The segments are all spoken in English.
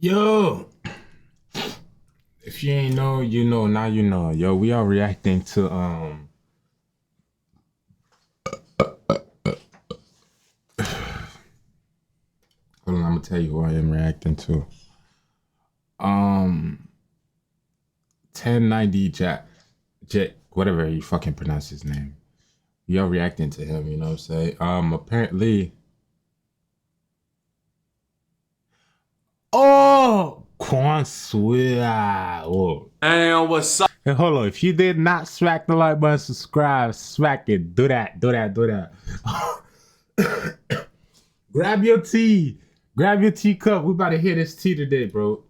Yo, if you ain't know, you know, now you know. Yo, we are reacting to hold on, I'm gonna tell you who I am reacting to. 1090 Jack, whatever you fucking pronounce his name. We are reacting to him, you know what I'm saying? Apparently. Oh, QUAN swear. Oh. And what's up? Hey, hold on. If you did not smack the like button, subscribe, smack it. Do that. Grab your tea. Grab your teacup. We about to hear this tea today, bro.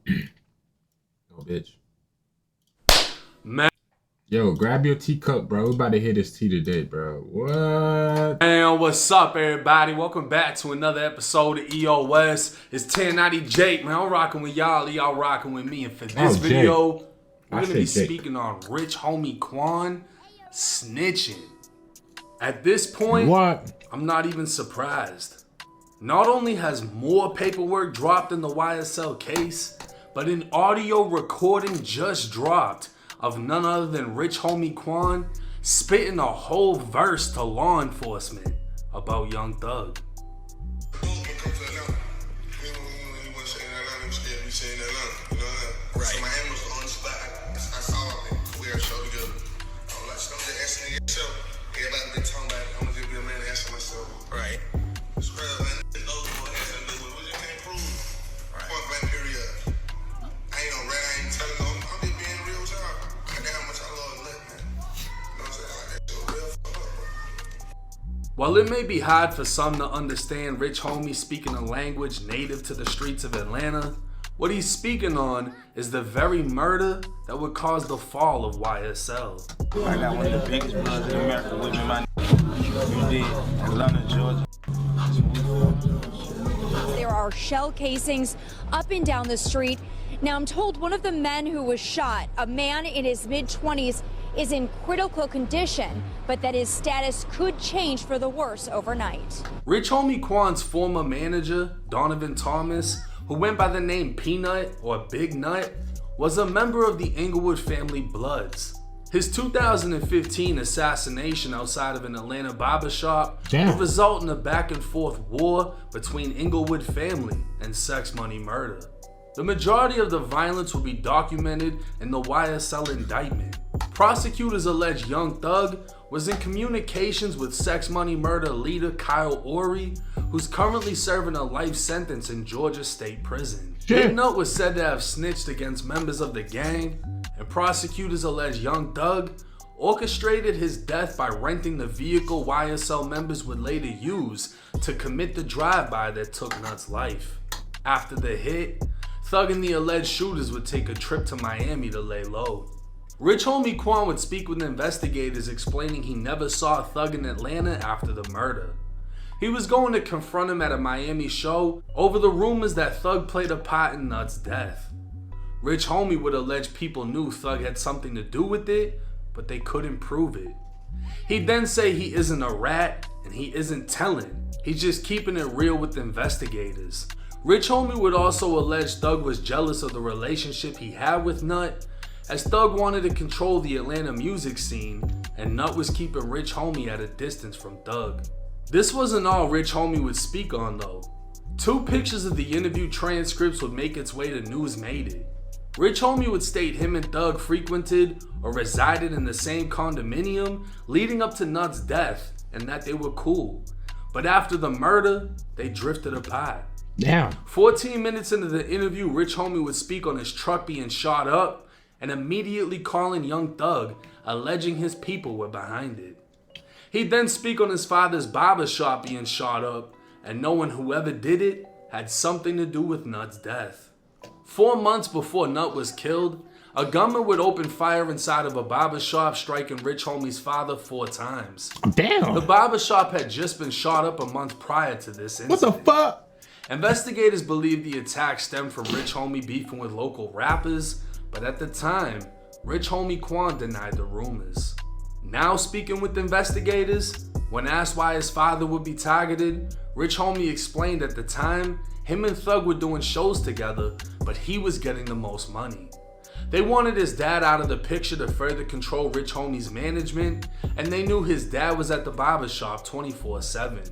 Oh, bitch. Man. Yo, grab your teacup, bro. We about to hear this tea today, bro. What? And what's up, everybody? Welcome back to another episode of EOS. It's 1090 Jake, man. I'm rocking with y'all. Y'all rocking with me. And for this video, we're going to be speaking on Rich Homie QUAN snitching. At this point, I'm not even surprised. Not only has more paperwork dropped in the YSL case, but an audio recording just dropped of none other than Rich Homie QUAN spitting a whole verse to law enforcement about Young Thug. While it may be hard for some to understand Rich Homie speaking a language native to the streets of Atlanta, what he's speaking on is the very murder that would cause the fall of YSL. I got one of the biggest bloods in America with me, my you did, Atlanta, Georgia. There are shell casings up and down the street. Now I'm told one of the men who was shot, a man in his mid-20s, is in critical condition, but that his status could change for the worse overnight. Rich Homie QUAN's former manager, Donovan Thomas, who went by the name Peanut or Big Nut, was a member of the Inglewood family Bloods. His 2015 assassination outside of an Atlanta barbershop would result in a back and forth war between Inglewood family and Sex Money Murder. The majority of the violence will be documented in the YSL indictment. Prosecutors allege Young Thug was in communications with Sex Money Murder leader Kyle Ory, who's currently serving a life sentence in Georgia State Prison. Big Nut was said to have snitched against members of the gang, and prosecutors allege Young Thug orchestrated his death by renting the vehicle YSL members would later use to commit the drive-by that took Nut's life. After the hit, Thug and the alleged shooters would take a trip to Miami to lay low. Rich Homie QUAN would speak with investigators explaining he never saw Thug in Atlanta after the murder. He was going to confront him at a Miami show over the rumors that Thug played a part in Nut's death. Rich Homie would allege people knew Thug had something to do with it, but they couldn't prove it. He'd then say he isn't a rat and he isn't telling, he's just keeping it real with investigators. Rich Homie would also allege Thug was jealous of the relationship he had with Nut, as Thug wanted to control the Atlanta music scene and Nut was keeping Rich Homie at a distance from Thug. This wasn't all Rich Homie would speak on though. 2 pictures of the interview transcripts would make its way to News Made It. Rich Homie would state him and Thug frequented or resided in the same condominium leading up to Nut's death and that they were cool. But after the murder, they drifted apart. 14 minutes into the interview, Rich Homie would speak on his truck being shot up and immediately calling Young Thug, alleging his people were behind it. He'd then speak on his father's barbershop being shot up and knowing whoever did it had something to do with Nut's death. 4 months before Nut was killed, a gunman would open fire inside of a barbershop, striking Rich Homie's father 4 times. Damn. The barbershop had just been shot up a month prior to this incident. What the fuck? Investigators believe the attack stemmed from Rich Homie beefing with local rappers, but at the time, Rich Homie QUAN denied the rumors. Now speaking with investigators, when asked why his father would be targeted, Rich Homie explained at the time, him and Thug were doing shows together, but he was getting the most money. They wanted his dad out of the picture to further control Rich Homie's management, and they knew his dad was at the barbershop 24/7.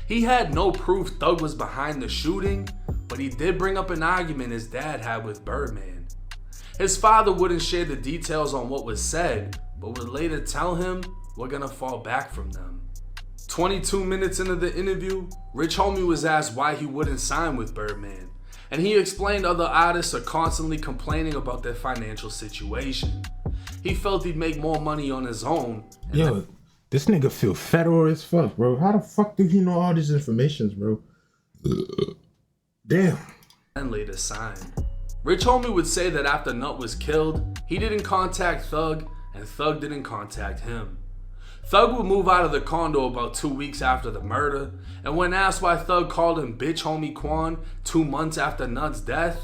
He had no proof Thug was behind the shooting, but he did bring up an argument his dad had with Birdman. His father wouldn't share the details on what was said, but would later tell him, "We're gonna fall back from them." 22 minutes into the interview, Rich Homie was asked why he wouldn't sign with Birdman, and he explained other artists are constantly complaining about their financial situation. He felt he'd make more money on his own. Yo, this nigga feel federal as fuck, bro. How the fuck do he know all these information, bro? Damn. And later signed. Rich Homie would say that after Nut was killed, he didn't contact Thug, and Thug didn't contact him. Thug would move out of the condo about 2 weeks after the murder, and when asked why Thug called him Bitch Homie Quan 2 months after Nut's death,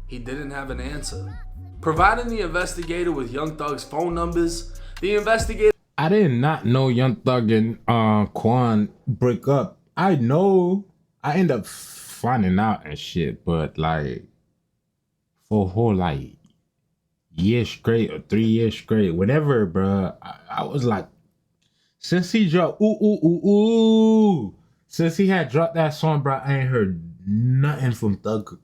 he didn't have an answer. Providing the investigator with Young Thug's phone numbers, the investigator... I did not know Young Thug and Quan break up. I know. I end up finding out and shit, but like for a whole like year straight or 3 years straight, whatever, bro. I was like, since he dropped since he had dropped that song, bro, I ain't heard nothing from Thug,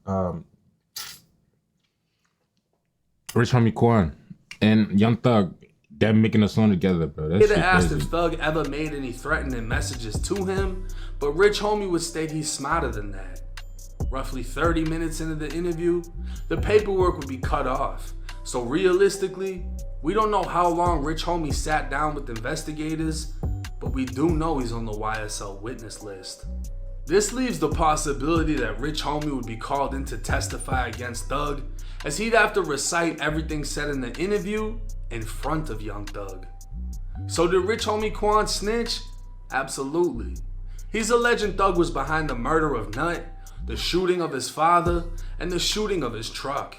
Rich Homie Quan and Young Thug. Them making a song together, bro. That's asked if Thug ever made any threatening messages to him, but Rich Homie would state he's smarter than that. Roughly 30 minutes into the interview, the paperwork would be cut off. So realistically, we don't know how long Rich Homie sat down with investigators, but we do know he's on the YSL witness list. This leaves the possibility that Rich Homie would be called in to testify against Thug, as he'd have to recite everything said in the interview in front of Young Thug. So did Rich Homie Quan snitch? Absolutely. He's alleging Thug was behind the murder of Nut, the shooting of his father, and the shooting of his truck.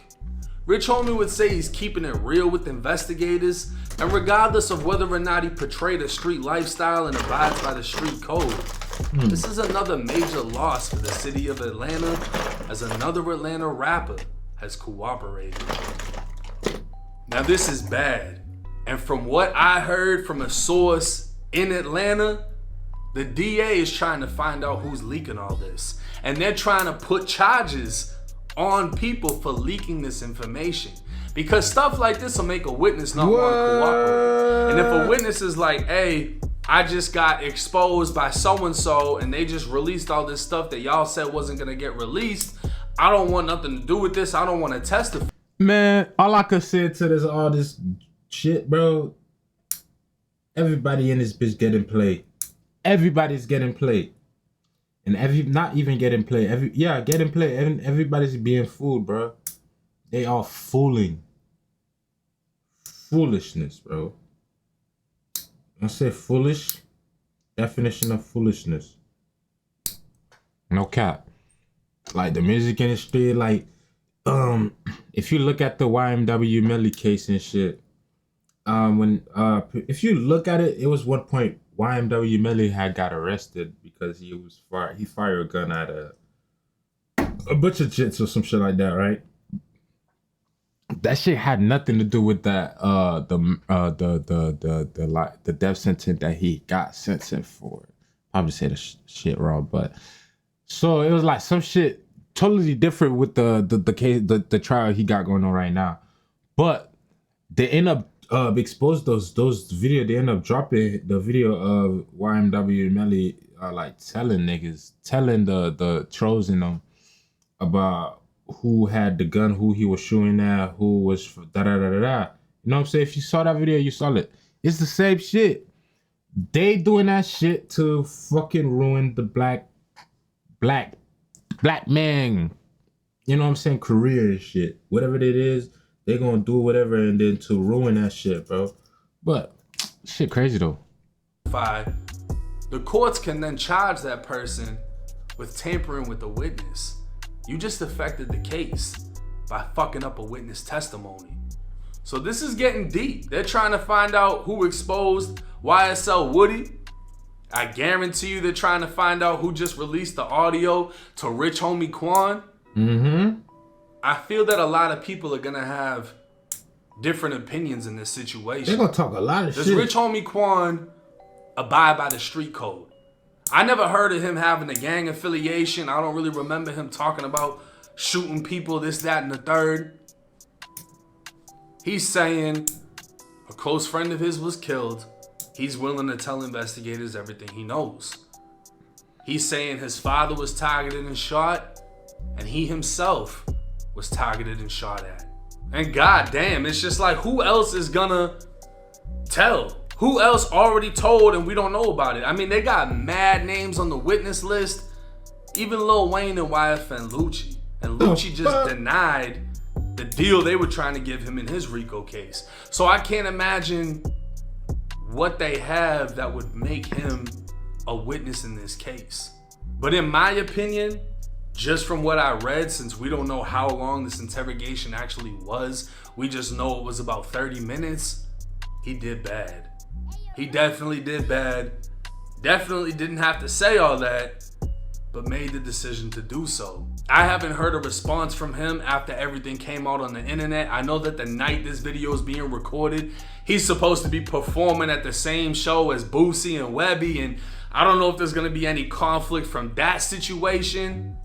Rich Homie would say he's keeping it real with investigators, and regardless of whether or not he portrayed a street lifestyle and abides by the street code, this is another major loss for the city of Atlanta, as another Atlanta rapper has cooperated. Now this is bad, and from what I heard from a source in Atlanta, the DA is trying to find out who's leaking all this, and they're trying to put charges on people for leaking this information, because stuff like this will make a witness not want to cooperate. And if a witness is like, hey, I just got exposed by so-and-so and they just released all this stuff that y'all said wasn't gonna get released, I don't want nothing to do with this, I don't want to testify. Man, all I could say to this, all this shit, bro, everybody in this bitch getting played. Everybody's getting played. And not even getting played. Getting played. Everybody's being fooled, bro. They are fooling. Foolishness, bro. I say foolish. Definition of foolishness. No cap. Like the music industry, like, if you look at the YMW Melly case and shit, if you look at it, it was one point YMW Melly had got arrested because he fired a gun at a bunch of jits or some shit like that, right? That shit had nothing to do with that the death sentence that he got sentenced for. Probably say the shit wrong, but so it was like some shit totally different with the case, the trial he got going on right now. But they end up exposed those video. They end up dropping the video of YMW Melly like telling the trolls in them about who had the gun, who he was shooting at, who was da da da da da. You know what I'm saying? If you saw that video, you saw it. It's the same shit. They doing that shit to fucking ruin the black man, you know what I'm saying, career and shit. Whatever it is, they gonna do whatever and then to ruin that shit, bro. But shit crazy though. The courts can then charge that person with tampering with the witness. You just affected the case by fucking up a witness testimony. So this is getting deep. They're trying to find out who exposed YSL Woody. I guarantee you they're trying to find out who just released the audio to Rich Homie Quan. I feel that a lot of people are gonna have different opinions in this situation. They're gonna talk a lot of Does shit. Rich Homie Quan abide by the street code? I never heard of him having a gang affiliation. I don't really remember him talking about shooting people, this, that, and the third. He's saying a close friend of his was killed. He's willing to tell investigators everything he knows. He's saying his father was targeted and shot, and he himself was targeted and shot at. And goddamn, it's just like, who else is gonna tell? Who else already told and we don't know about it? I mean, they got mad names on the witness list. Even Lil Wayne and YFN Lucci. And Lucci just denied the deal they were trying to give him in his RICO case. So I can't imagine what they have that would make him a witness in this case. But in my opinion, just from what I read, since we don't know how long this interrogation actually was, we just know it was about 30 minutes, he did bad. He definitely did bad. Definitely didn't have to say all that, but made the decision to do so. I haven't heard a response from him after everything came out on the internet. I know that the night this video is being recorded, he's supposed to be performing at the same show as Boosie and Webby, and I don't know if there's gonna be any conflict from that situation.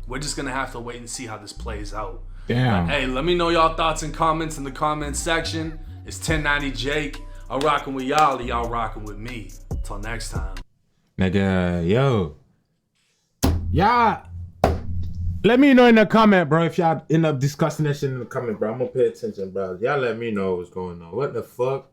We're just gonna have to wait and see how this plays out. Damn. But hey, let me know y'all thoughts and comments in the comments section. It's 1090 Jake. I'm rocking with y'all, and y'all rocking with me. Till next time. Nigga, yo. Y'all, let me know in the comment, bro, if y'all end up discussing that shit in the comment, bro. I'm gonna pay attention, bro. Y'all let me know what's going on. What the fuck?